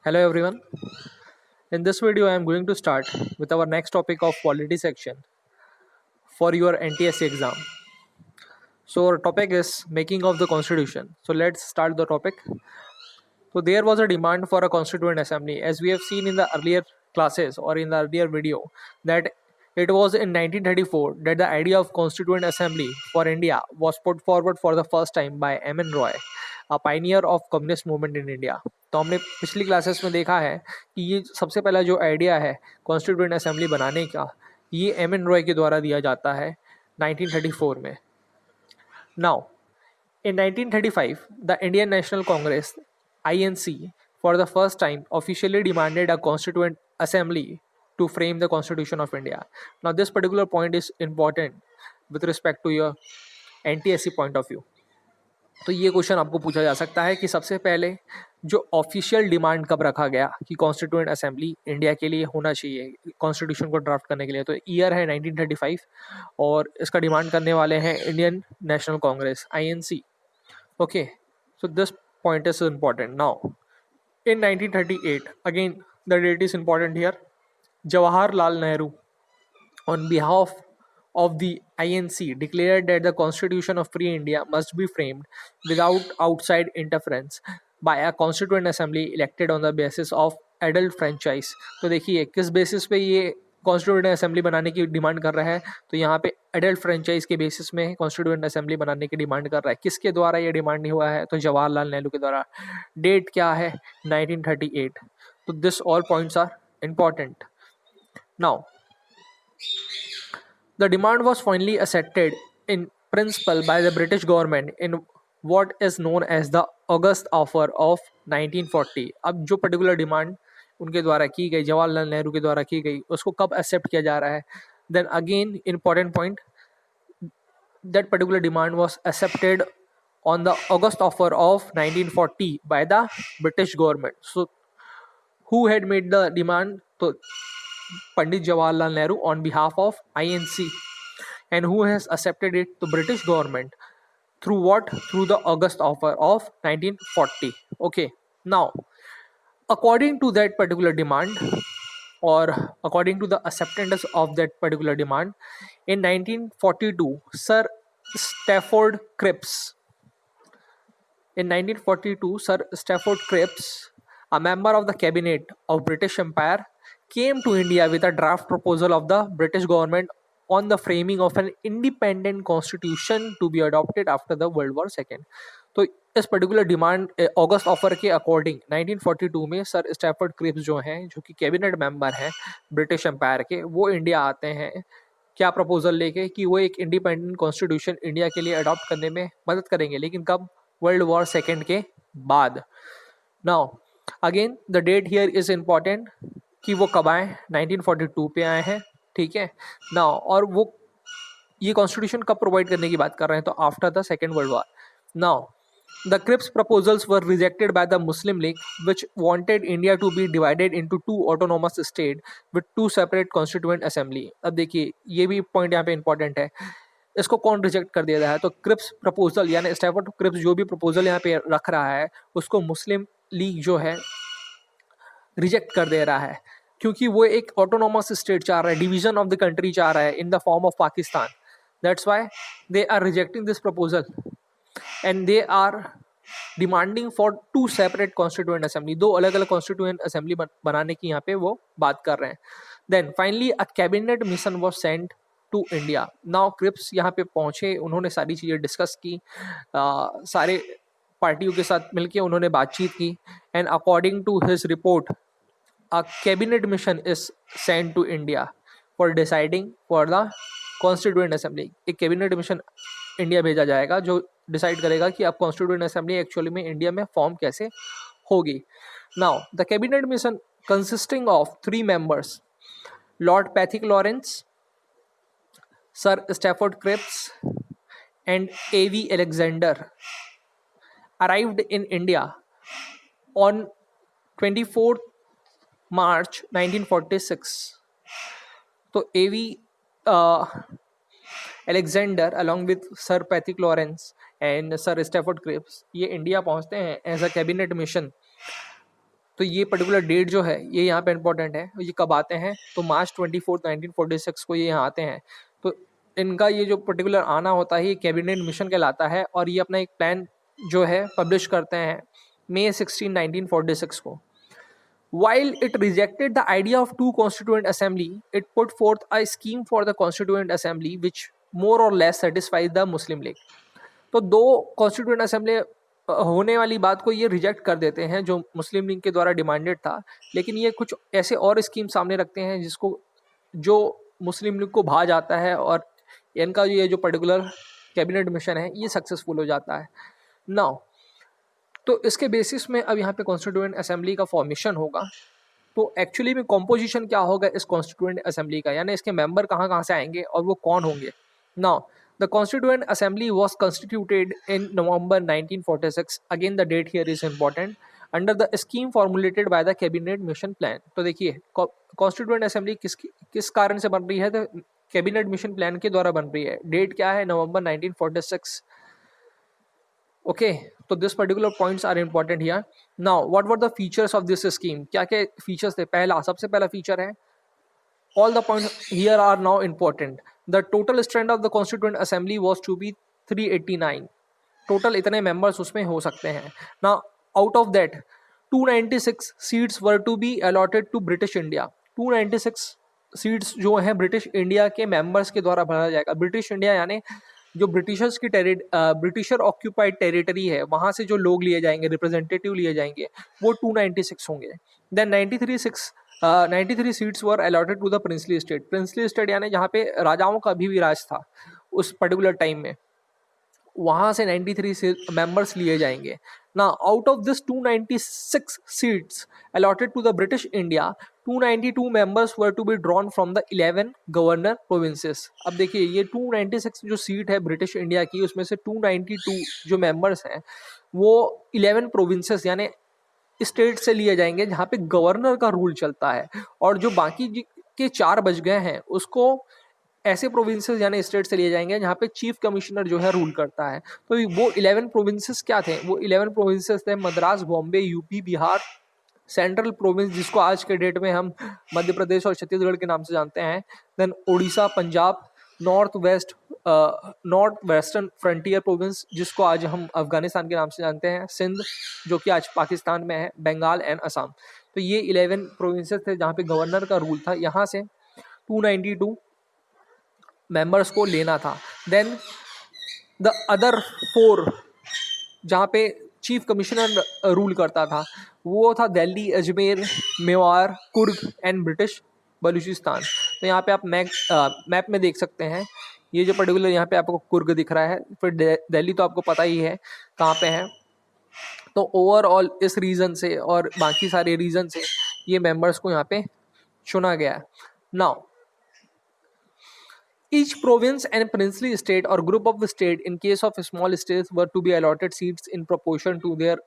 Hello everyone. In this video, I am going to start with our next topic of polity section for your NTSC exam. So our topic is making of the constitution. So let's start the topic. So there was a demand for a constituent assembly, as we have seen in the earlier classes or in the earlier video, that it was in 1934 that the idea of constituent assembly for India was put forward for the first time by M.N. Roy, a pioneer of communist movement in India. तो हमने पिछली classes में देखा है कि ये सबसे पहला जो आइडिया है कॉन्स्टिट्यूएंट असेंबली बनाने का, ये M.N. रॉय के द्वारा दिया जाता है 1934 में. Now in 1935, the Indian National Congress (INC) for the first time officially demanded a constituent assembly to frame the Constitution of India. Now, this particular point is important with respect to your NTSC point of view. तो ये question आपको पूछा जा सकता है कि सबसे पहले जो ऑफिशियल डिमांड कब रखा गया कि कॉन्स्टिट्यूएंट असेंबली इंडिया के लिए होना चाहिए कॉन्स्टिट्यूशन को ड्राफ्ट करने के लिए. तो ईयर है 1935 और इसका डिमांड करने वाले हैं Indian National Congress (INC). Okay, so this point is important. Now, in 1938, again the date is important here. Jawaharlal Nehru, on behalf of the INC, declared that the Constitution of Free India must be framed without outside interference by a Constituent Assembly elected on the basis of adult franchise. तो देखिए किस basis पे ये constituent assembly बनाने की demand कर रहा है. तो यहाँ पे एडल्ट फ्रेंचाइज के बेसिस में कॉन्स्टिट्यूएंट असेंबली बनाने की डिमांड कर रहा है. किसके द्वारा ये डिमांड नहीं हुआ है? तो जवाहरलाल नेहरू के द्वारा. डेट क्या है? 1938. तो this all points are important. Now the demand was finally accepted in principle by the British government in what is known as the August Offer of 1940. अब जो पर्टिकुलर डिमांड उनके द्वारा की गई, जवाहरलाल नेहरू के द्वारा की गई, उसको कब एक्सेप्ट किया जा रहा है? Then again important point, that particular demand was accepted on the August Offer of 1940 by the British government. So who had made the demand? So Pandit Jawaharlal Nehru on behalf of INC. And who has accepted it? The British government. Through what? Through the August Offer of 1940. Okay. Now, according to that particular demand, or according to the acceptance of that particular demand, in 1942, Sir Stafford Cripps. In 1942, Sir Stafford Cripps, a member of the cabinet of British Empire, came to India with a draft proposal of the British government on the framing of an independent constitution to be adopted after the World War II. तो इस particular demand अगस्त offer के according 1942 में sir Stafford Cripps जो हैं, जो कि cabinet member हैं British empire के, वो इंडिया आते हैं क्या प्रपोजल लेके कि वो एक इंडिपेंडेंट कॉन्स्टिट्यूशन इंडिया के लिए अडॉप्ट करने में मदद करेंगे, लेकिन कब? वर्ल्ड वॉर सेकेंड के बाद. Now again the date here is important कि वो कब आए? 1942 पे आए हैं. ठीक है. नाउ और वो ये कॉन्स्टिट्यूशन कब प्रोवाइड करने की बात कर रहे हैं? तो after the second world war. Now the Cripps proposals were rejected by the Muslim League, which wanted India to be divided into two autonomous states with two separate constituent assembly. अब देखिए ये भी पॉइंट यहाँ पे important है. इसको कौन reject कर दिया है? तो क्रिप्स प्रपोजल, यानी स्टैफर्ड क्रिप्स जो भी प्रपोजल यहाँ पे रख रहा है उसको मुस्लिम लीग जो है रिजेक्ट कर दे रहा है, क्योंकि वो एक ऑटोनोमस स्टेट चाह रहा है, डिवीजन ऑफ द कंट्री चाह रहा है in the form of Pakistan. That's why they are rejecting this proposal and they are demanding for two separate constituent assembly. दो अलग अलग constituent assembly बनाने की यहाँ पे वो बात कर रहे हैं. Then finally a cabinet mission was sent to India. Now Cripps यहाँ पे पहुँचे, उन्होंने सारी चीज़ें डिस्कस की, सारे पार्टियों के साथ मिलके उन्होंने बातचीत की, and according to his report a cabinet mission is sent to India for deciding for the constituent assembly. एक कैबिनेट मिशन इंडिया भेजा जाएगा जो डिसाइड करेगा कि अब कॉन्स्टिट्यूएंट असेंबली एक्चुअली में इंडिया में फॉर्म कैसे होगी. Now the cabinet mission consisting of 3 members, Lord Pethick Lawrence, sir Stafford Cripps and A.V. Alexander, arrived in India on 24th March 1946. तो A.V. Alexander along with sir Pethick Lawrence and sir Stafford Cripps ये India पहुंचते हैं as a cabinet mission. तो ये particular date जो है ये यहाँ पे इंपॉर्टेंट है। ये कब आते हैं? तो मार्च 24 1946 को ये यहाँ आते हैं। तो इनका ये जो पर्टिकुलर आना होता है ये कैबिनेट मिशन कहलाता है, और ये अपना एक प्लान जो है पब्लिश करते हैं May 16 1946 को। While it rejected the idea of two constituent assembly, it put forth a scheme for the constituent assembly which more or less satisfies the Muslim League. तो दो कॉन्स्टिट्यूएंट असेंबली होने वाली बात को ये रिजेक्ट कर देते हैं जो मुस्लिम लीग के द्वारा डिमांडेड था, लेकिन ये कुछ ऐसे और स्कीम सामने रखते हैं जिसको जो मुस्लिम लीग को भा जाता है, और इनका ये जो पर्टिकुलर कैबिनेट मिशन है ये सक्सेसफुल हो जाता है। नाउ तो इसके बेसिस में अब यहाँ पे कॉन्स्टिट्यूएंट असेंबली का फॉर्मेशन होगा। तो एक्चुअली में कॉम्पोजिशन क्या होगा इस कॉन्स्टिट्यूएंट असेंबली का, यानी इसके मेंबर कहाँ कहाँ से आएंगे और वो कौन होंगे। Now the constituent assembly was constituted in November 1946, again the date here is important, under the scheme formulated by the cabinet mission plan. तो देखिए कॉन्स्टिट्यूएंट असेंबली किस कारण से बन रही है? तो कैबिनेट मिशन प्लान के द्वारा बन रही है। डेट क्या है? नवंबर 1946। ओके, तो this particular points are important here. Now what were the features of this scheme? क्या क्या फीचर्स थे? सबसे पहला फीचर है, all the points here are now important. The total strength of the constituent assembly was to be 389. Total इतने members उसमें हो सकते हैं। Now out of that 296 seats were to be allotted to British India. 296 seats जो हैं British India के members के द्वारा भरा जाएगा। ब्रिटिश इंडिया यानी जो ब्रिटिशर्स की ब्रिटिशर ऑक्यूपाइड टेरिटरी है, वहाँ से जो लोग लिए जाएंगे, रिप्रेजेंटेटिव लिए जाएंगे, वो 296 होंगे। Then 93 seats were allotted to the princely state. Princely state यानी जहाँ पे राजाओं का अभी भी राज था उस पर्टिकुलर टाइम में, वहाँ से 93 से मेंबर्स लिए जाएंगे। ना out of this 296 seats allotted to the British India, 292 members were to be drawn from the 11 governor provinces. अब देखिए ये 296 जो सीट है ब्रिटिश इंडिया की, उसमें से 292 जो मेंबर्स हैं वो 11 प्रोविंसेस यानी स्टेट से लिए जाएंगे जहाँ पे गवर्नर का रूल चलता है, और जो बाकी के 4 बच गए हैं उसको ऐसे प्रोविंसेस यानी स्टेट से लिए जाएंगे जहाँ पे चीफ कमिश्नर जो है रूल करता है। तो वो 11 प्रोविंसेस क्या थे? वो 11 प्रोविंसेस थे Madras, Bombay, UP, Bihar, central province जिसको आज के डेट में हम मध्य प्रदेश और छत्तीसगढ़ के नाम से जानते हैं, then Orissa, Punjab, North Western Frontier Province जिसको आज हम अफगानिस्तान के नाम से जानते हैं, सिंध जो कि आज पाकिस्तान में है, बंगाल एंड असम। तो ये 11 प्रोविंसेस थे जहाँ पे गवर्नर का रूल था। यहाँ से 292 मेंबर्स को लेना था। देन द अदर 4 जहाँ पे चीफ कमिश्नर रूल करता था वो था दिल्ली, अजमेर, मेवाड़, कुर्ग एंड ब्रिटिश बलूचिस्तान। तो यहाँ पे आप मैप में देख सकते हैं, ये जो पर्टिकुलर यहाँ पे आपको कुर्ग दिख रहा है, फिर दिल्ली तो आपको पता ही है कहाँ पे है। तो ओवरऑल इस रीजन से और बाकी सारे रीजन से ये मेंबर्स को यहाँ पे चुना गया है। Now each province and princely state or group of the state in case of small states were to be allotted seats in proportion to their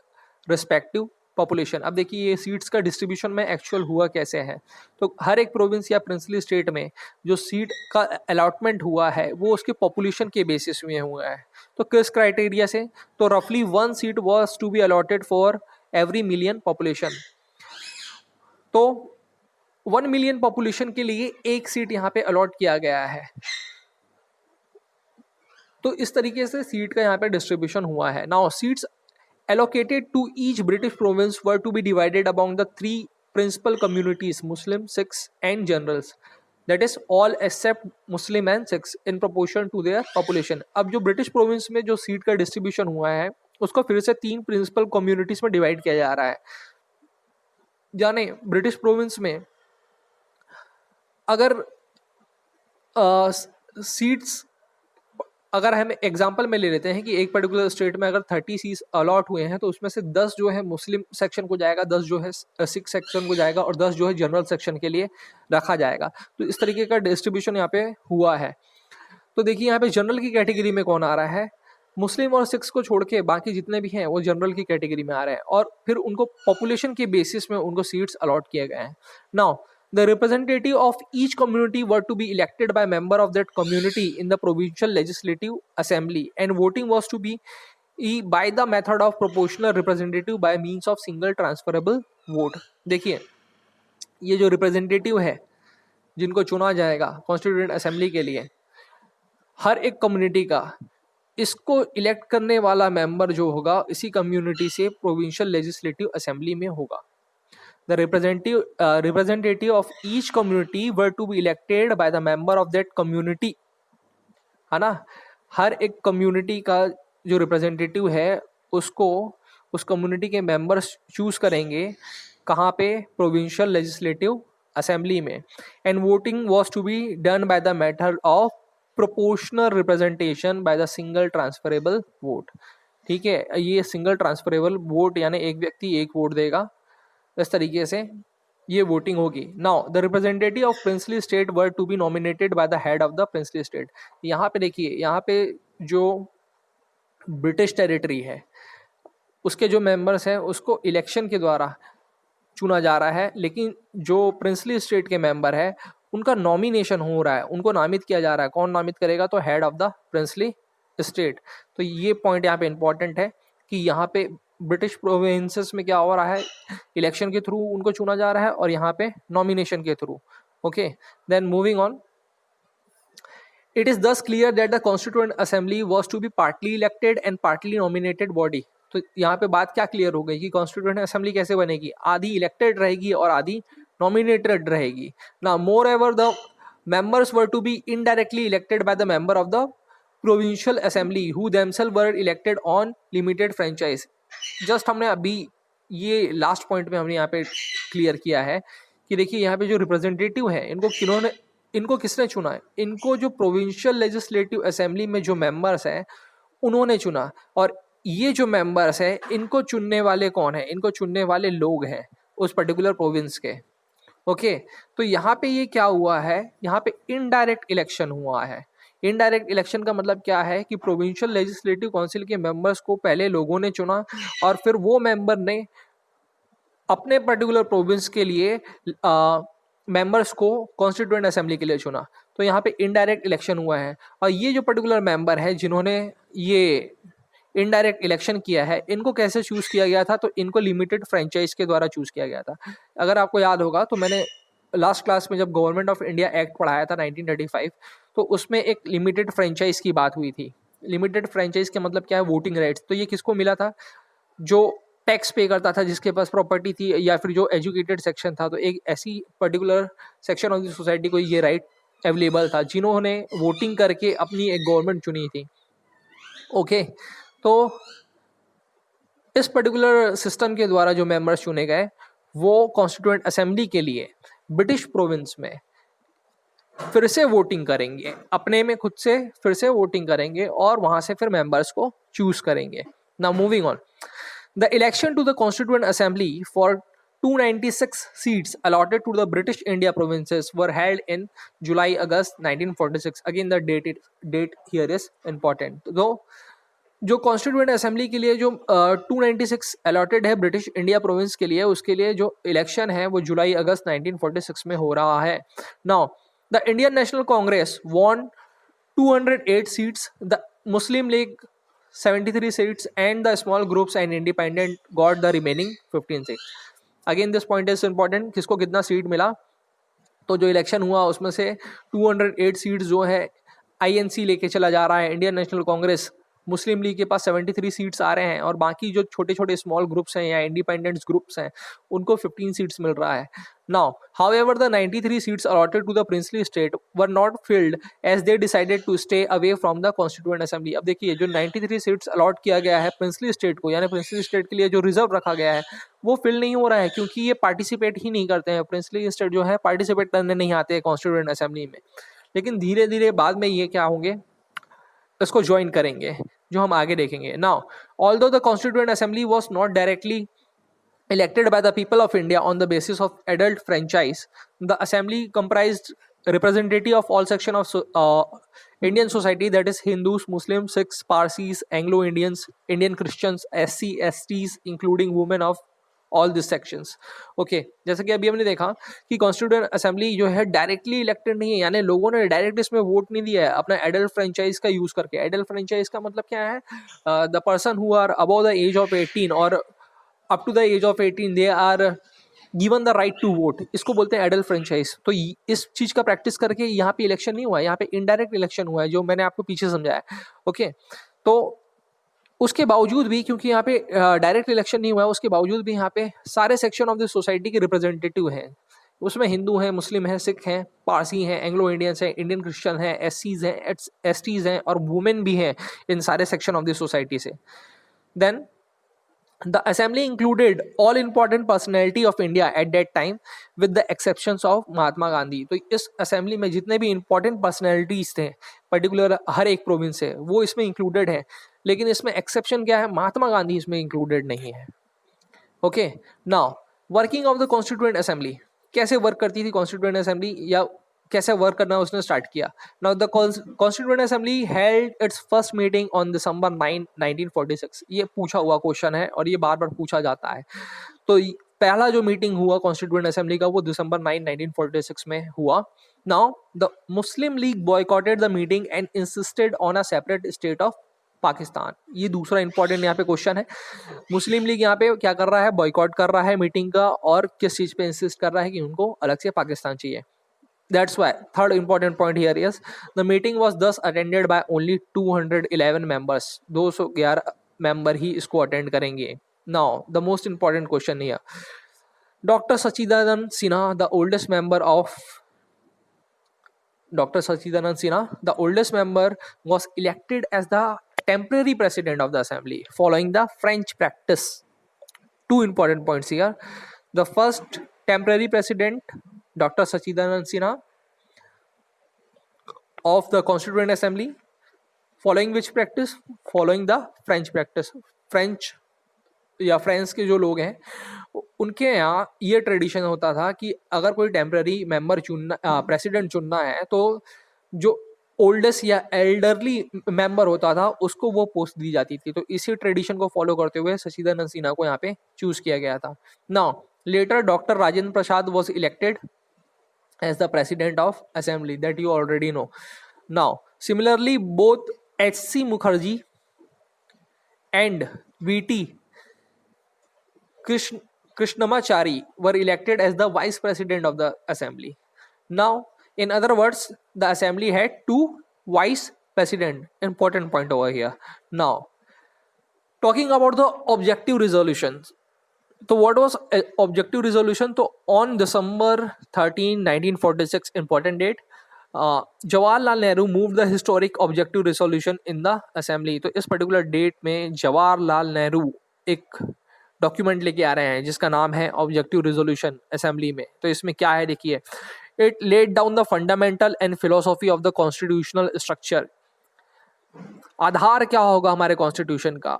respective population. अब देखिए ये सीट्स का डिस्ट्रीब्यूशन में एक्चुअल हुआ कैसे है। तो हर एक प्रोविंस या प्रिंसली स्टेट में जो सीट का अलॉटमेंट हुआ है वो उसके पॉपुलेशन के बेसिस में हुआ है। तो किस क्राइटेरिया से? तो रफली 1 seat was to be allotted for every million population. तो 1 मिलियन पॉपुलेशन के लिए 1 सीट यहाँ पे अलॉट किया गया है। तो इस तरीके से सीट का यहाँ पे डिस्ट्रीब्यूशन हुआ है। Now seats allocated to each British province were to be divided among the 3 principal communities, Muslim, Sikhs and generals, that is all except Muslim and Sikhs in proportion to their population। अब जो British province में जो seat का distribution हुआ है उसको फिर से 3 प्रिंसिपल कम्युनिटीज में डिवाइड किया जा रहा है। जाने ब्रिटिश प्रोविंस में अगर सीट्स अगर हम एग्जांपल में ले लेते हैं कि एक पर्टिकुलर स्टेट में अगर 30 सीट्स अलॉट हुए हैं तो उसमें से 10 जो है मुस्लिम सेक्शन को जाएगा, 10 जो है सिख सेक्शन को जाएगा और 10 जो है जनरल सेक्शन के लिए रखा जाएगा। तो इस तरीके का डिस्ट्रीब्यूशन यहाँ पे हुआ है। तो देखिए यहाँ पे जनरल की कैटेगरी में कौन आ रहा है? मुस्लिम और सिख्स को छोड़ के बाकी जितने भी हैं वो जनरल की कैटेगरी में आ रहे हैं, और फिर उनको पॉपुलेशन के बेसिस में उनको सीट्स अलॉट किए गए हैं। Now the representative of each community were to be elected by member of that community in the provincial legislative assembly, and voting was to be by the method of proportional representative by means of single transferable vote. देखिए ये जो representative है जिनको चुना जाएगा constituent assembly के लिए, हर एक कम्युनिटी का, इसको इलेक्ट करने वाला मेंबर जो होगा इसी कम्युनिटी से प्रोविंशियल लेजिस्लेटिव असेंबली में होगा। The representative of each community were to be elected by the member of that community, है ना। हर एक कम्युनिटी का जो रिप्रेजेंटेटिव है उसको उस कम्युनिटी के मेंबर्स चूज करेंगे कहाँ पे, प्रोविंशियल लेजिस्लेटिव असेंबली में। And voting was to be done by the method of proportional representation by the single transferable vote. ठीक है, ये सिंगल ट्रांसफरेबल वोट यानी एक व्यक्ति एक वोट देगा, इस तरीके से ये वोटिंग होगी। Now the representative of princely state were to be nominated by the head of the princely state. यहाँ पे देखिए, यहाँ पे जो ब्रिटिश टेरिटरी है उसके जो मेंबर्स हैं उसको इलेक्शन के द्वारा चुना जा रहा है, लेकिन जो प्रिंसली स्टेट के मेंबर है उनका नॉमिनेशन हो रहा है, उनको नामित किया जा रहा है। कौन नामित करेगा? तो head of the princely state. तो ये पॉइंट यहाँ पे इंपॉर्टेंट है कि यहाँ पे ब्रिटिश प्रोविंसेस में क्या हो रहा है, इलेक्शन के थ्रू उनको चुना जा रहा है और यहाँ पे नॉमिनेशन के through. Okay, then moving on, it is this clear that the constituent assembly was to be partly elected and partly nominated body. तो यहाँ पे बात क्या क्लियर हो गई कि कॉन्स्टिट्यूएंट असेंबली कैसे बनेगी, आधी इलेक्टेड रहेगी और आधी नॉमिनेटेड रहेगी ना। Moreover the members were to be indirectly elected by the member of the provincial assembly who themselves were elected on limited franchise। Just हमने अभी ये लास्ट पॉइंट में हमने यहाँ पे क्लियर किया है कि देखिए यहाँ पे जो रिप्रेजेंटेटिव है इनको किसने चुना है, इनको जो प्रोविंशियल लेजिस्लेटिव असेंबली में जो मेंबर्स हैं उन्होंने चुना। और ये जो मेंबर्स है इनको चुनने वाले कौन है, इनको चुनने वाले लोग हैं उस पर्टिकुलर प्रोविंस के। ओके, तो यहाँ पे ये क्या हुआ है, यहाँ पे इनडायरेक्ट इलेक्शन हुआ है। इनडायरेक्ट इलेक्शन का मतलब क्या है कि प्रोविंशियल लेजिस्लेटिव काउंसिल के मेंबर्स को पहले लोगों ने चुना और फिर वो मेंबर ने अपने पर्टिकुलर प्रोविंस के लिए मेंबर्स को कॉन्स्टिट्यूएंट असेंबली के लिए चुना। तो यहाँ पे इनडायरेक्ट इलेक्शन हुआ है और ये जो पर्टिकुलर मेंबर है जिन्होंने ये इनडायरेक्ट इलेक्शन किया है इनको कैसे चूज किया गया था, तो इनको लिमिटेड फ्रेंचाइज के द्वारा चूज किया गया था। अगर आपको याद होगा तो मैंने लास्ट क्लास में जब गवर्नमेंट ऑफ इंडिया एक्ट पढ़ाया था 1935, तो उसमें एक लिमिटेड फ्रेंचाइज की बात हुई थी। लिमिटेड फ्रेंचाइज का मतलब क्या है, वोटिंग राइट्स। तो ये किसको मिला था, जो टैक्स पे करता था, जिसके पास प्रॉपर्टी थी या फिर जो एजुकेटेड सेक्शन था। तो एक ऐसी particular section of the society को ये राइट अवेलेबल था जिन्होंने वोटिंग करके अपनी एक गवर्नमेंट चुनी थी। ओके, तो इस पर्टिकुलर सिस्टम के द्वारा जो मेंबर्स चुने गए वो कॉन्स्टिट्यूएंट असेंबली के लिए ब्रिटिश प्रोविंस में फिर से वोटिंग करेंगे, अपने में खुद से फिर से वोटिंग करेंगे और वहां से फिर मेंबर्स को चूज करेंगे। Now moving on, the election to the constituent assembly for 296 seats allotted to the British India provinces were held in July-August 1946। Again, the date here is important। तो जो कॉन्स्टिट्यूएंट असेंबली के लिए जो 296 allotted है British India province के लिए, उसके लिए जो इलेक्शन है वो जुलाई अगस्त 1946 में हो रहा है। Now the Indian National Congress won 208 seats, the Muslim League 73 seats and the small groups and independent got the remaining 15 seats. Again this point is important, किसको कितना सीट मिला। तो जो इलेक्शन हुआ उसमें से 208 सीट्स जो है आईएनसी लेके चला जा रहा है, इंडियन नेशनल कांग्रेस। मुस्लिम लीग के पास 73 सीट्स आ रहे हैं और बाकी जो छोटे छोटे स्मॉल ग्रुप्स हैं या इंडिपेंडेंट्स ग्रुप्स हैं उनको 15 सीट्स मिल रहा है। Now however the 93 seats allotted to the princely state were not filled as they decided to stay away from the constituent assembly. अब देखिए, जो 93 सीट्स अलॉट किया गया है प्रिंसली स्टेट को, यानी प्रिंसली स्टेट के लिए जो रिजर्व रखा गया है वो फिल नहीं हो रहा है क्योंकि ये पार्टिसिपेट ही नहीं करते हैं। प्रिंसली स्टेट जो है पार्टिसिपेट करने नहीं आते हैं कॉन्स्टिट्यूएंट असेंबली में, लेकिन धीरे धीरे बाद में ये क्या होंगे, इसको ज्वाइन करेंगे, जो हम आगे देखेंगे। Now although the constituent assembly was not directly elected by the people of India on the basis of adult franchise, the assembly comprised representative of all section of Indian society, that is Hindus, Muslims, Sikhs, Parsis, Anglo-Indians, Indian Christians, SC, STs, including women of all these sections। Okay, जैसे कि अभी हमने देखा कि constituent assembly जो है directly elected नहीं है, यानी लोगों ने डायरेक्ट इसमें वोट नहीं दिया है अपना एडल्ट फ्रेंचाइज का यूज करके। एडल्ट फ्रेंचाइज का मतलब क्या है, the person who are above the age of 18 और up to the age of 18 they are given the right to vote, इसको बोलते हैं एडल्ट फ्रेंचाइज। तो इस चीज का प्रैक्टिस करके यहाँ पे इलेक्शन नहीं हुआ है, यहाँ पे इनडायरेक्ट इलेक्शन हुआ है, जो मैंने आपको पीछे समझाया। ओके, तो उसके बावजूद भी, क्योंकि यहाँ पे डायरेक्ट इलेक्शन नहीं हुआ है, उसके बावजूद भी यहाँ पे सारे सेक्शन ऑफ द सोसाइटी के रिप्रेजेंटेटिव हैं। उसमें हिंदू हैं, मुस्लिम हैं, सिख हैं, पारसी हैं, एंग्लो इंडियंस हैं, इंडियन क्रिश्चियन हैं, एससीज हैं, एसटीज हैं, और वुमेन भी हैं इन सारे सेक्शन ऑफ द सोसाइटी से। Then the assembly included all important personality of India at that time with the exceptions of Mahatma Gandhi. तो इस असेंबली में जितने भी इंपॉर्टेंट पर्सनैलिटीज थे पर्टिकुलर हर एक प्रोविंस से, वो इसमें इंक्लूडेड है, लेकिन इसमें एक्सेप्शन क्या है, महात्मा गांधी इसमें इंक्लूडेड नहीं है। Okay, now working of the constituent assembly, कैसे वर्क करती थी कॉन्स्टिट्यूएंट असेंबली, या कैसे वर्क करना उसने स्टार्ट किया। Now the constituent assembly held its first meeting on December 9, 1946। ये पूछा हुआ क्वेश्चन है और ये बार बार पूछा जाता है। तो पहला जो मीटिंग हुआ कॉन्स्टिट्यूएंट असेंबली का वो दिसंबर 9, 1946 में हुआ। Now the Muslim league boycotted the meeting and insisted on a separate state of Pakistan. ये दूसरा इंपॉर्टेंट यहाँ पे क्वेश्चन है। मुस्लिम लीग यहाँ पे क्या कर रहा है, बॉयकॉट कर रहा है मीटिंग का, और किस चीज पे इंसिस्ट कर रहा है कि उनको अलग से पाकिस्तान चाहिए। That's why third important point here is the meeting was thus attended by only 211 members. 211 member ही इसको अटेंड करेंगे। Now the most important question here, Dr. Sachidanand Sinha, the oldest member of Dr. Sachidanand Sinha, the oldest member, was elected as the temporary president of the assembly following the French practice. Two important points here. The first temporary president, Dr. Sachidanand Sinha of the Constituent Assembly, following which practice? Following the French practice. French या France के जो लोग हैं उनके यहाँ ये tradition होता था कि अगर कोई टेम्पररी मेंबर चुनना, प्रेसिडेंट चुनना है, तो जो ओल्डेस्ट या एल्डरली मेंबर होता था उसको वो पोस्ट दी जाती थी। तो इसी ट्रेडिशन को फॉलो करते हुए सचिदानंद सिन्हा को यहाँ पे चूज किया गया था। Now later Dr. Rajendra Prasad was elected as the president of assembly, that you already know. Now similarly both H.C. Mukherjee and V.T. Krishnamachari were elected as the vice president of the assembly. Now in other words, the assembly had two vice president. Important point over here. Now talking about the objective resolutions, तो what was objective resolution? तो on December 13, 1946, important date, Jawaharlal Nehru move the historic objective resolution in the assembly. तो इस particular date में जवाहरलाल नेहरू एक document लेके आ रहे हैं जिसका नाम है ऑब्जेक्टिव रिजोल्यूशन असेंबली में। तो इसमें क्या है देखिए, it laid down the fundamental and philosophy of the constitutional structure. आधार क्या होगा हमारे कॉन्स्टिट्यूशन का,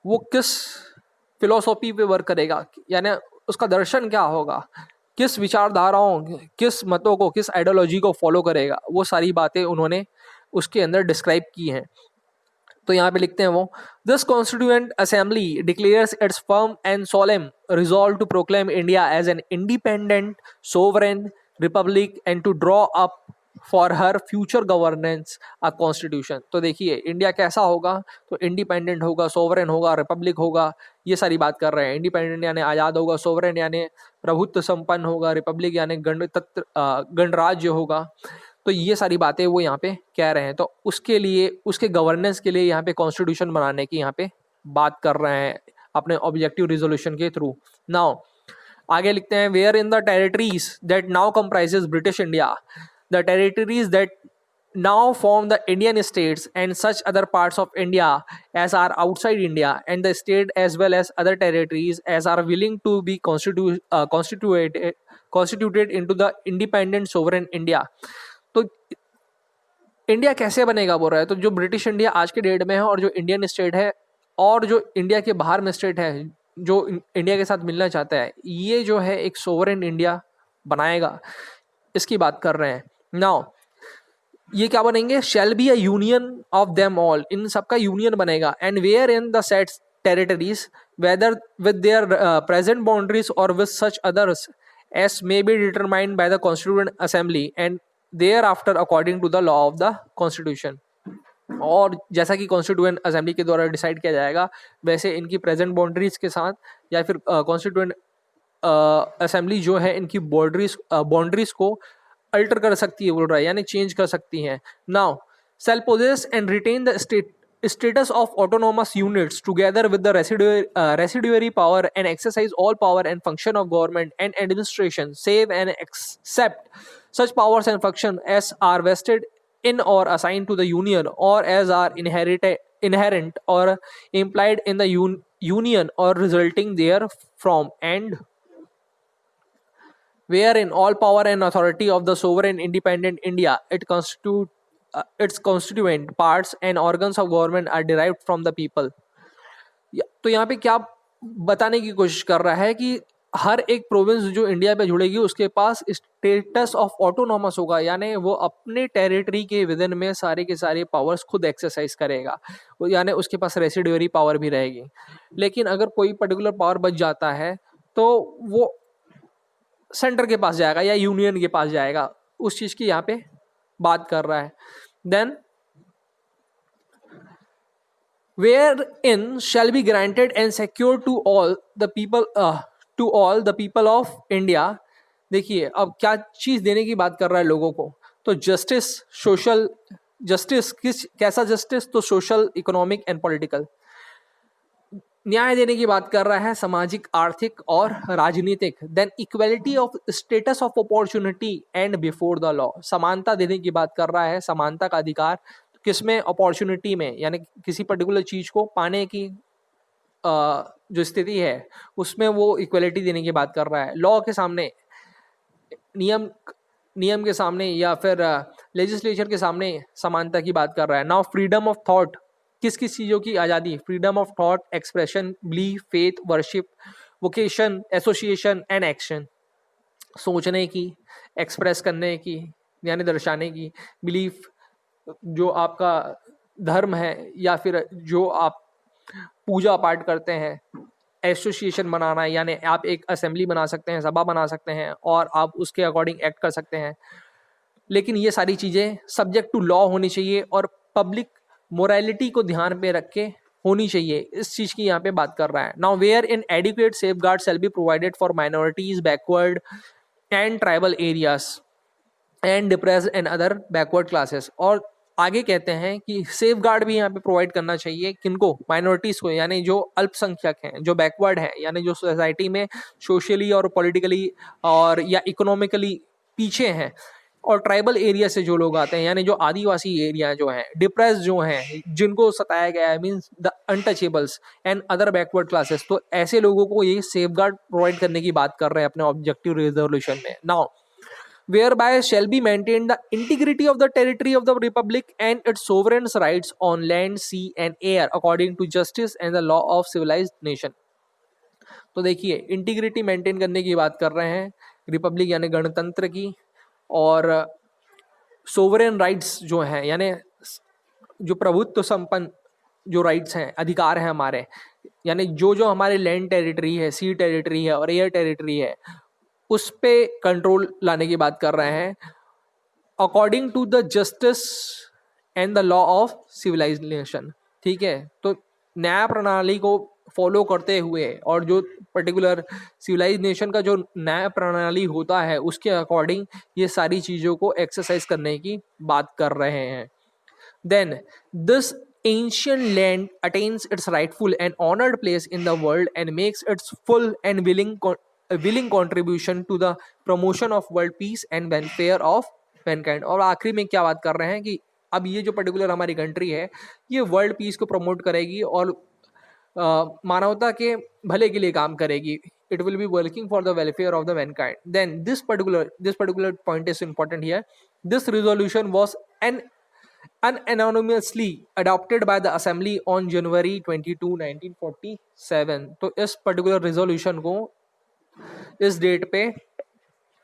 वो किस फिलोसॉफी पे वर्क करेगा, यानी उसका दर्शन क्या होगा, किस विचारधाराओं, किस मतों को, किस आइडियोलॉजी को फॉलो करेगा, वो सारी बातें उन्होंने उसके अंदर डिस्क्राइब की हैं। तो यहाँ पे लिखते हैं वो, this constituent assembly declares its firm and solemn resolve to proclaim India as an independent sovereign republic and to draw up for her future governance a constitution. तो देखिए इंडिया कैसा होगा, तो इंडिपेंडेंट होगा, सोवरेन होगा, रिपब्लिक होगा, ये सारी बात कर रहे हैं। इंडिपेंडेंट यानी आज़ाद होगा, सोवरेन यानी प्रभुत्व संपन्न होगा, रिपब्लिक यानी गणराज्य होगा। तो ये सारी बातें वो यहाँ पे कह रहे हैं। तो उसके लिए, उसके गवर्नेंस के लिए यहाँ पे कॉन्स्टिट्यूशन बनाने की यहाँ पे बात कर रहे हैं अपने ऑब्जेक्टिव रिजोल्यूशन के थ्रू। नाउ आगे लिखते हैं, where in the territories that now comprises British India, the territories that now form the Indian states and such other parts of India as are outside India, and the state as well as other territories as are willing to be constituted into the independent sovereign India। तो India कैसे बनेगा बोल रहा है, तो जो British India आज के डेट में है और जो इंडियन स्टेट है और जो इंडिया के बाहर में स्टेट है जो इंडिया के साथ मिलना चाहता है, ये जो है एक सोवरेन इंडिया बनाएगा, इसकी बात कर रहे हैं। नाउ ये क्या बनेंगे, shall be a union of them all, इन सबका यूनियन बनेगा, and where in the said territories whether with their present boundaries or with such others as may be determined by the constituent assembly and thereafter according to the law of the constitution. और जैसा कि constituent assembly के द्वारा decide किया जाएगा, वैसे इनकी present boundaries के साथ या फिर कॉन्स्टिट्यूएंट असेंबली जो है इनकी बाउंड्रीज को अल्टर कर सकती है बोल रहा है, यानी चेंज कर सकती हैं. Now shall possess and retain the status of autonomous units together with the residuary power and exercise all power and function of government and administration save and except such powers and function as are vested in or assigned to the union or as are inherent or implied in the union or resulting therefrom, and wherein all power and authority of the sovereign independent India, its constituent parts and organs of government are derived from the people. तो यहाँ पे क्या बताने की कोशिश कर रहा है कि हर एक प्रोविंस जो इंडिया पे जुड़ेगी उसके पास स्टेटस ऑफ ऑटोनॉमस होगा, यानी वो अपने टेरिटरी के विदिन में सारे के सारे पावर्स खुद एक्सरसाइज करेगा, यानी उसके पास रेसिडुअरी पावर भी रहेगी. लेकिन अगर कोई पर्टिकुलर पावर बच जाता है तो वो सेंटर के पास जाएगा या यूनियन के पास जाएगा, उस चीज की यहाँ पे बात कर रहा है. Then wherein shall be granted and secured to all the people of India. देखिए अब क्या चीज देने की बात कर रहा है लोगों को, तो जस्टिस, सोशल जस्टिस, कैसा जस्टिस, तो सोशल, इकोनॉमिक एंड पॉलिटिकल न्याय देने की बात कर रहा है, सामाजिक, आर्थिक और राजनीतिक. Then equality of status of opportunity and before the law, समानता देने की बात कर रहा है, समानता का अधिकार किसमें, अपॉर्चुनिटी में, यानी किसी पर्टिकुलर चीज को पाने की जो स्थिति है उसमें वो इक्वलिटी देने की बात कर रहा है. लॉ के सामने, नियम के सामने या फिर लेजिस्लेचर के सामने समानता की बात कर रहा है. नाउ फ्रीडम ऑफ थॉट, किस किस चीज़ों की आज़ादी, freedom of thought, expression, belief, faith, worship, vocation, association and action, सोचने की, एक्सप्रेस करने की यानी दर्शाने की, बिलीफ जो आपका धर्म है या फिर जो आप पूजा पाठ करते हैं, एसोसिएशन बनाना यानी आप एक असेंबली बना सकते हैं, सभा बना सकते हैं और आप उसके अकॉर्डिंग एक्ट कर सकते हैं. लेकिन ये सारी चीज़ें सब्जेक्ट टू लॉ होनी चाहिए और पब्लिक मोरालिटी को ध्यान पे रख के होनी चाहिए, इस चीज़ की यहाँ पे बात कर रहा है. Now wherein adequate safeguard shall be provided for minorities, backward and tribal areas and depressed and other backward classes. और आगे कहते हैं कि सेफ गार्ड भी यहाँ पे प्रोवाइड करना चाहिए किनको, माइनॉरिटीज को, यानी जो अल्पसंख्यक हैं, जो बैकवर्ड हैं, यानी जो सोसाइटी में सोशली और पॉलिटिकली और या इकोनॉमिकली पीछे हैं, और ट्राइबल एरिया से जो लोग आते हैं यानी जो आदिवासी एरिया जो हैं, डिप्रेस जो हैं, जिनको सताया गया है, means the untouchables and other backward classes, तो ऐसे लोगों को ये सेफ गार्ड प्रोवाइड करने की बात कर रहे हैं अपने ऑब्जेक्टिव रेजोल्यूशन में. Now whereby shall be maintained the integrity of the territory of the republic and its sovereign rights on land, sea and air according to justice and the law of civilized nation. तो देखिए integrity maintain करने की बात कर रहे हैं Republic यानी गणतंत्र की, और सोवरेन राइट्स जो हैं यानी जो प्रभुत्व संपन्न जो राइट्स हैं, अधिकार हैं हमारे, यानी जो जो हमारे लैंड टेरिटरी है, सी टेरिटरी है और एयर टेरिटरी है, उस पे कंट्रोल लाने की बात कर रहे हैं according to the justice and the law of civilisation. ठीक है, तो न्याय प्रणाली को फॉलो करते हुए और जो पर्टिकुलर सिविलाइज नेशन का जो न्याय प्रणाली होता है उसके अकॉर्डिंग ये सारी चीज़ों को एक्सरसाइज करने की बात कर रहे हैं. Then this ancient land attains its rightful and honored place in the world and makes its full and willing contribution to the promotion of world peace and welfare of mankind. और आखिरी में क्या बात कर रहे हैं कि अब ये जो पर्टिकुलर हमारी कंट्री है ये वर्ल्ड पीस को प्रमोट करेगी और मानवता के भले के लिए काम करेगी. It will be working for the welfare of the mankind. Then this particular point is important here. This resolution was unanimously adopted by the assembly on January 22, 1947. तो इस पर्टिकुलर रिजोल्यूशन को इस डेट पे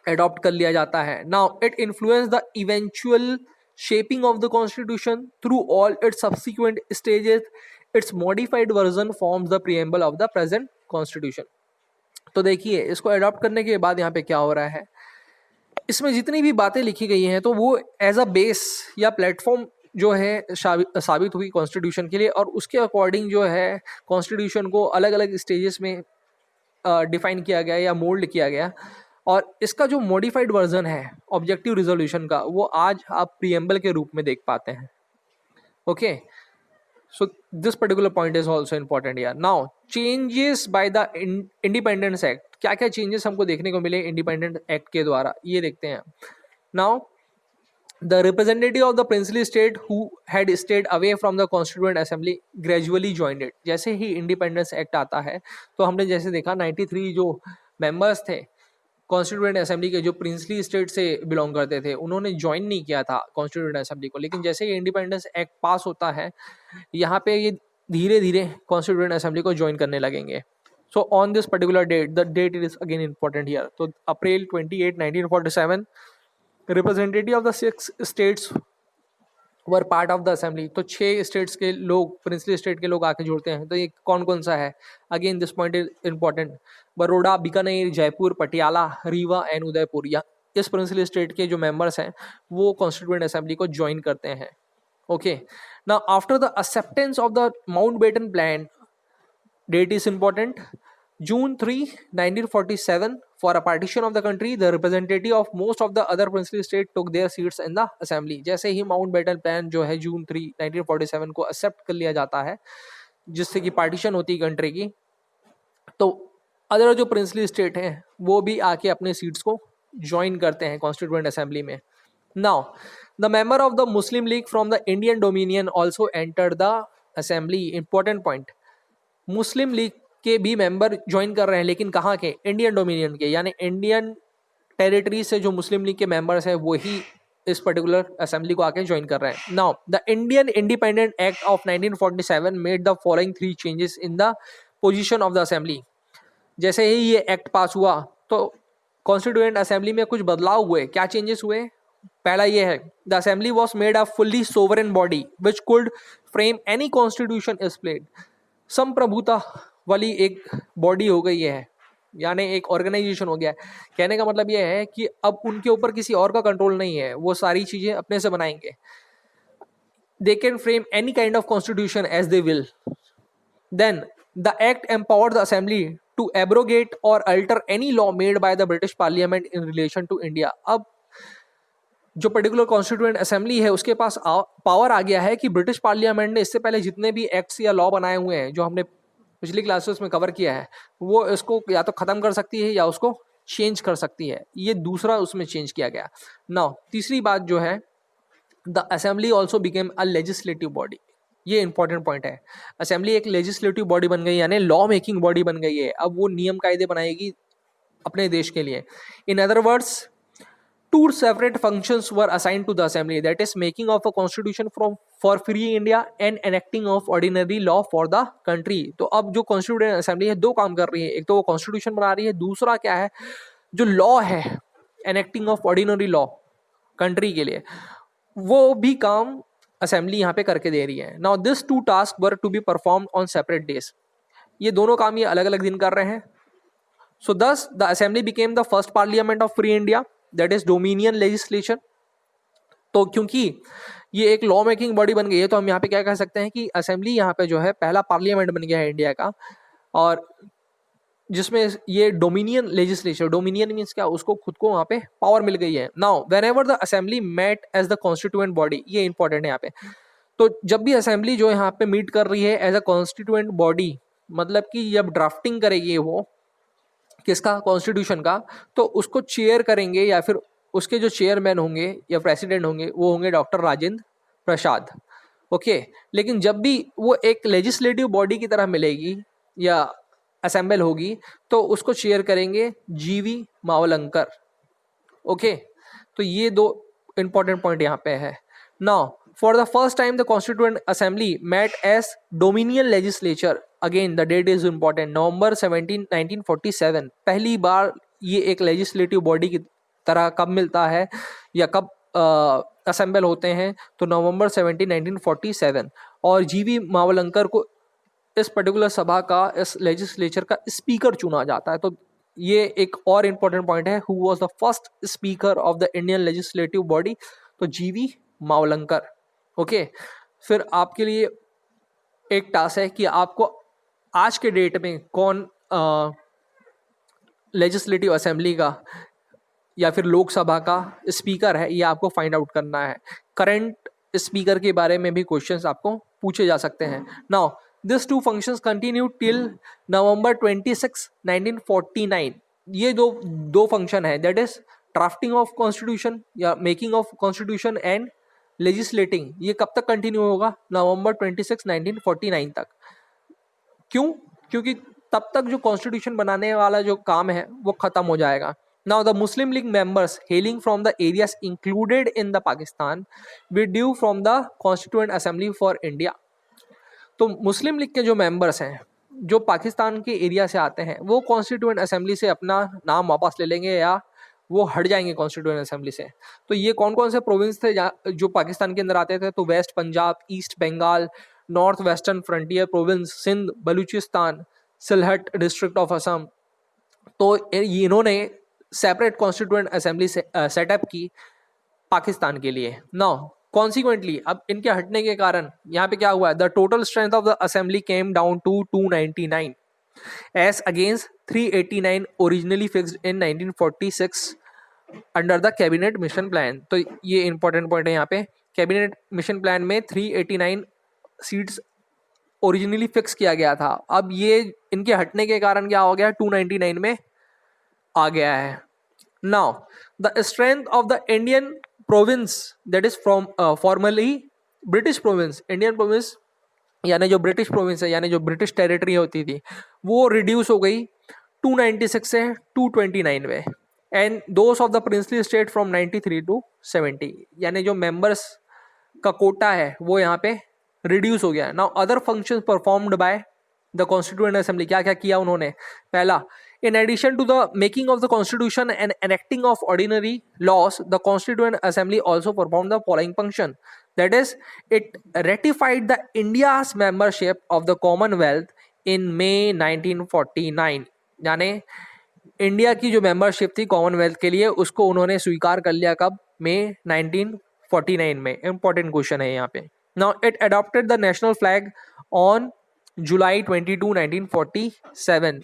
अडॉप्ट कर लिया जाता है. Now it influence the eventual shaping of the constitution through all it's subsequent stages. It's modified version forms the preamble of the present constitution. तो देखिए इसको अडॉप्ट करने के बाद यहाँ पे क्या हो रहा है, इसमें जितनी भी बातें लिखी गई हैं तो वो एज अ बेस या प्लेटफॉर्म जो है साबित हुई कॉन्स्टिट्यूशन के लिए, और उसके अकॉर्डिंग जो है कॉन्स्टिट्यूशन को अलग अलग स्टेजेस में डिफाइन किया गया या मोल्ड किया गया, और इसका जो मॉडिफाइड वर्जन है ऑब्जेक्टिव रिजोल्यूशन का, वो आज आप प्रीएम्बल के रूप में देख पाते हैं. Okay, so this particular point is also important here. Now changes by the independence act, क्या क्या चेंजेस हमको देखने को मिले इंडिपेंडेंट एक्ट के द्वारा, ये देखते हैं. Now the representative of the princely state who had stayed away from the constituent assembly gradually joined it. जैसे ही इंडिपेंडेंस एक्ट आता है तो हमने जैसे देखा 93 जो मेंबर्स थे कॉन्स्टिट्यूएंट असेंबली के, जो प्रिंसली स्टेट से बिलोंग करते थे, उन्होंने ज्वाइन नहीं किया था कॉन्स्टिट्यूएंट असेंबली को. लेकिन जैसे ये इंडिपेंडेंस एक्ट पास होता है, यहाँ पे ये धीरे धीरे कॉन्स्टिट्यूएंट असेंबली को ज्वाइन करने लगेंगे. So on this particular date, the date is again important here. तो April 28, 1947 representative of the 6 states were part of the assembly. तो 6 स्टेट्स के लोग, प्रिंसली स्टेट के लोग आके जुड़ते हैं. तो ये कौन कौन सा है, again this point is important. Baroda, Bikaner, Jaipur, Patiala, Rewa and Udaipur. या इस प्रिंसली स्टेट के जो मेंबर्स हैं वो कॉन्स्टिट्यूएंट असेंबली को ज्वाइन करते हैं. Okay, now after the acceptance of the Mountbatten plan, date is important, June 3, 1947, for a partition of the country, the representative of most of the other princely states took their seats in the assembly. जैसे ही Mountbatten plan जो है June 3, 1947 को accept कर लिया जाता है, जिससे कि पार्टीशन होती है कंट्री की, तो अदर जो प्रिंसली स्टेट हैं वो भी आके अपने सीट्स को ज्वाइन करते हैं कॉन्स्टिट्यूएंट असेंबली में. Now the member of the Muslim league from the Indian dominion also entered the assembly. Important point, Muslim league के भी मेंबर ज्वाइन कर रहे हैं, लेकिन कहाँ के, इंडियन डोमिनियन के, यानी इंडियन टेरिटरी से जो मुस्लिम लीग के मेंबर्स हैं वो ही इस पर्टिकुलर असेंबली को आके ज्वाइन कर रहे हैं. Now the Indian independent act of 1947 made the following 3 changes in the position of the assembly. जैसे ही ये एक्ट पास हुआ तो कॉन्स्टिट्यूएंट असेंबली में कुछ बदलाव हुए. क्या चेंजेस हुए, पहला ये है, the assembly was made a fully sovereign body which could frame any constitution is played. संप्रभुता वाली एक बॉडी हो गई है, यानी एक ऑर्गेनाइजेशन हो गया है. कहने का मतलब यह है कि अब उनके ऊपर किसी और का कंट्रोल नहीं है, वो सारी चीजें अपने से बनाएंगे. They can frame any kind of constitution as they will. Then the act empowered the assembly to abrogate or alter any law made by the British parliament in relation to India. अब जो particular constituent assembly है उसके पास power आ गया है कि British parliament ने इससे पहले जितने भी एक्ट्स या लॉ बनाए हुए हैं, जो हमने पिछली क्लासेस में कवर किया है, वो इसको या तो खत्म कर सकती है या उसको चेंज कर सकती है. ये दूसरा उसमें चेंज किया गया. नाउ तीसरी बात जो है, the assembly also became a legislative body. ये इंपॉर्टेंट पॉइंट है. असेंबली एक लेजिस्लेटिव बॉडी बन गई, यानी लॉ मेकिंग बॉडी बन गई है. अब वो नियम कायदे बनाएगी अपने देश के लिए. In other words, 2 separate functions were assigned to the assembly, that is making of a constitution for free India and enacting of ordinary law for the country. तो अब जो कॉन्स्टिट्यूएंट असेंबली है 2 काम कर रही है. एक तो वो कॉन्स्टिट्यूशन बना रही है, दूसरा क्या है, जो लॉ है एनेक्टिंग ऑफ ऑर्डिनरी लॉ कंट्री के लिए, वो भी काम असेंबली यहाँ पे करके दे रही है. Now this 2 task were to be perform on separate days. ये दोनों काम ये अलग अलग दिन कर रहे हैं. सो दस the assembly became the first parliament of free India, that is dominion legislation. तो क्योंकि ये एक लॉ मेकिंग बॉडी बन गई है, तो हम यहाँ पे क्या कह सकते हैं कि असेंबली यहाँ पे जो है पहला पार्लियामेंट बन गया है इंडिया का, और जिसमें ये डोमिनियन लेजिस्लेशन, डोमिनियन मीन्स क्या, उसको खुद को वहाँ पे पावर मिल गई है. Now whenever the assembly met as the constituent body, ये इंपॉर्टेंट है यहाँ पे. तो जब भी असेंबली जो यहाँ पे मीट कर रही है एज अ कॉन्स्टिट्यूएंट बॉडी, मतलब कि जब ड्राफ्टिंग करेगी वो किसका, कॉन्स्टिट्यूशन का, तो उसको चेयर करेंगे या फिर उसके जो चेयरमैन होंगे या प्रेसिडेंट होंगे वो होंगे डॉक्टर राजेंद्र प्रसाद. ओके, लेकिन जब भी वो एक लेजिस्लेटिव बॉडी की तरह मिलेगी या असेंबल होगी तो उसको चेयर करेंगे जीवी मावलंकर. ओके, तो ये 2 इंपॉर्टेंट पॉइंट यहाँ पे है. Now for the first time the constituent assembly met as dominion legislature. Again the date is important, November 17, 1947. पहली बार ये एक लेजिस्लेटिव बॉडी की तरह कब मिलता है या कब असेंबल होते हैं, तो नवंबर 17, 1947. और जीवी मावलंकर को इस पर्टिकुलर सभा का, इस लेजिस्लेचर का स्पीकर चुना जाता है. तो ये एक और इम्पोर्टेंट पॉइंट है, who was the first speaker of the Indian legislative body, तो जीवी मावलंकर. ओके, फिर आपके लिए एक टास्क है कि आपको आज के डेट में कौन लेजिस्लेटिव असेंबली का या फिर लोकसभा का स्पीकर है, ये आपको फाइंड आउट करना है। करंट स्पीकर के बारे में भी क्वेश्चंस आपको पूछे जा सकते हैं। Now this two functions continue till November 26 1949। ये दो दो फंक्शन है, that is drafting of constitution या making of constitution and legislating. ये कब तक कंटिन्यू होगा? नवंबर 26 1949 तक। क्यों? क्योंकि तब तक जो कॉन्स्टिट्यूशन बनाने वाला जो काम है वो खत्म हो जाएगा। Now the Muslim League members hailing from the areas included in the Pakistan withdrew from the constituent assembly for India. तो मुस्लिम लीग के जो मेंबर्स हैं जो पाकिस्तान के एरिया से आते हैं वो कॉन्स्टिट्यूएंट असेंबली से अपना नाम वापस ले लेंगे या वो हट जाएंगे कॉन्स्टिट्यूएंट असेंबली से। तो ये कौन कौन से प्रोविंस थे जो पाकिस्तान के अंदर आते थे? तो West Punjab, East Bengal, North Western Frontier Province, Sindh, Balochistan, Sylhet district of Assam. तो इन्होंने सेपरेट कॉन्स्टिट्यूएंट असेंबली सेटअप की पाकिस्तान के लिए। नाउ कॉन्सिक्वेंटली अब इनके हटने के कारण यहाँ पे क्या हुआ है? The total strength of the assembly came down to 299 as against 389 originally fixed in 1946 under the cabinet mission plan. तो ये इंपॉर्टेंट पॉइंट है यहाँ पे। कैबिनेट मिशन प्लान में 389 सीट्स ओरिजिनली फिक्स किया गया था। अब ये इनके हटने के कारण क्या हो गया? 299 में आ गया है। Now the strength of the Indian province that is from formally British province, Indian province यानी जो ब्रिटिश प्रोविंस है यानी जो ब्रिटिश टेरिटरी होती थी वो रिड्यूस हो गई 296 से 229 में। And those of the princely state from 93 to 70, यानी जो मेंबर्स का कोटा है वो यहाँ पे रिड्यूस हो गया। Now other functions performed by the constituent assembly, क्या क्या किया उन्होंने? पहला, in addition to the making of the constitution and enacting of ordinary laws, the constituent assembly also performed the following function, that is it ratified the India's membership of the commonwealth in May 1949। यानी India की जो membership थी Commonwealth के लिए उसको उन्होंने स्वीकार कर लिया। कब? मई 1949 में। इंपॉर्टेंट क्वेश्चन है यहाँ पे। Now it adopted the national flag on July 22 1947।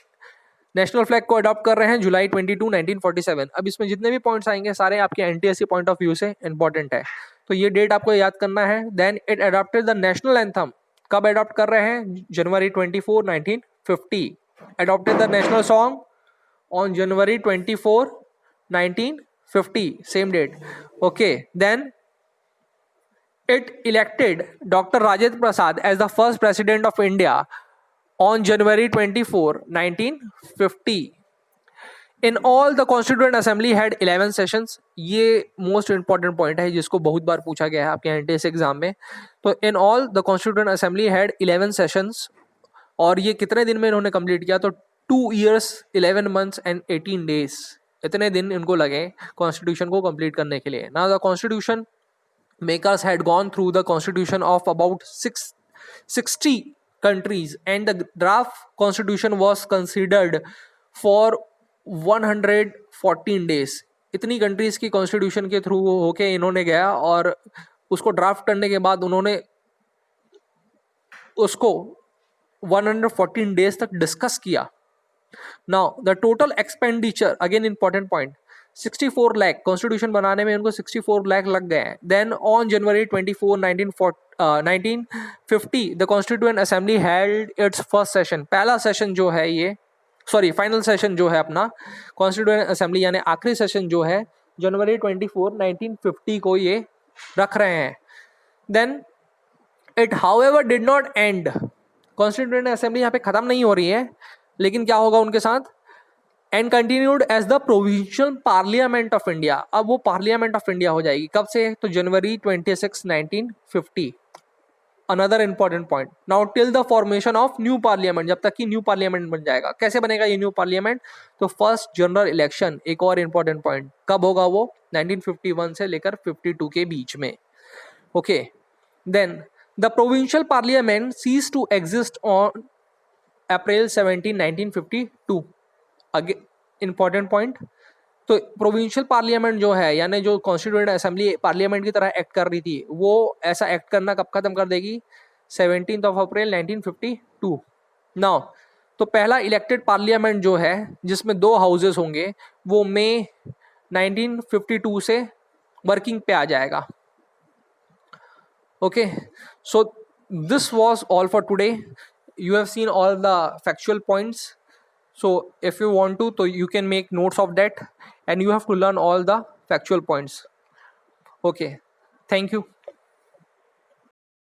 National flag को अडॉप्ट कर रहे हैं जुलाई 22 1947। अब इसमें जितने भी पॉइंट्स आएंगे सारे आपके एनटीएससी पॉइंट ऑफ व्यू से इंपॉर्टेंट है, तो ये डेट आपको याद करना है। Then it adopted the national anthem, कब अडॉप्ट कर रहे हैं? जनवरी 24 1950। Adopted the national song on January 24 1950, same date. Okay, then it elected Dr. Rajendra Prasad as the first president of India on January 24, 1950. In all, the Constituent Assembly had 11 sessions. ये most important point है जिसको बहुत बार पूछा गया है आपके NTS exam में। तो in all the constituent assembly had 11 sessions. और ये कितने दिन में इन्होंने कंप्लीट किया? तो 2 years 11 months and 18 days, इतने दिन इनको लगे कॉन्स्टिट्यूशन को कंप्लीट करने के लिए। Now the constitution makers had gone through the constitution of about 60 countries and the draft constitution was considered for 114 days। इतनी कंट्रीज की कॉन्स्टिट्यूशन के थ्रू होके इन्होंने गया और उसको ड्राफ्ट करने के बाद उन्होंने उसको 114 डेज तक डिस्कस किया। Now the total expenditure, again important point, 64 lakh constitution बनाने में उनको 64 लाख लग गए हैं। Then on January 24 1950 the constituent assembly held its first session. पहला सेशन जो है ये फाइनल सेशन जो है अपना कॉन्स्टिट्यूएंट असेंबली यानी आखिरी सेशन जो है जनवरी 24 1950 को ये रख रहे हैं। Then it however did not end, constituent assembly यहाँ पे खत्म नहीं हो रही है, लेकिन क्या होगा उनके साथ? And continued as the provincial parliament of India. अब वो पार्लियामेंट ऑफ इंडिया हो जाएगी कब से? तो जनवरी 26 1950। Another important point, now till the formation of new parliament, जब तक कि न्यू पार्लियामेंट बन जाएगा। कैसे बनेगा ये न्यू पार्लियामेंट? तो फर्स्ट जनरल इलेक्शन, एक और इंपॉर्टेंट पॉइंट, कब होगा वो? 1951 से लेकर 52 के बीच में। Okay, then the provincial parliament cease to exist on April 17 1952। Again important point, तो प्रोविंशियल पार्लियामेंट जो है यानी जो कॉन्स्टिट्यूएंट असेंबली पार्लियामेंट की तरह एक्ट कर रही थी वो ऐसा एक्ट करना कब खत्म कर देगी? 17 अप्रैल 1952। नाउ तो पहला इलेक्टेड पार्लियामेंट जो है जिसमें 2 हाउसेस होंगे वो मई 1952 से वर्किंग पे आ जाएगा. Okay, so this was all for today. You have seen all the factual points. So if you want to, so you can make notes of that, and you have to learn all the factual points. Okay, thank you.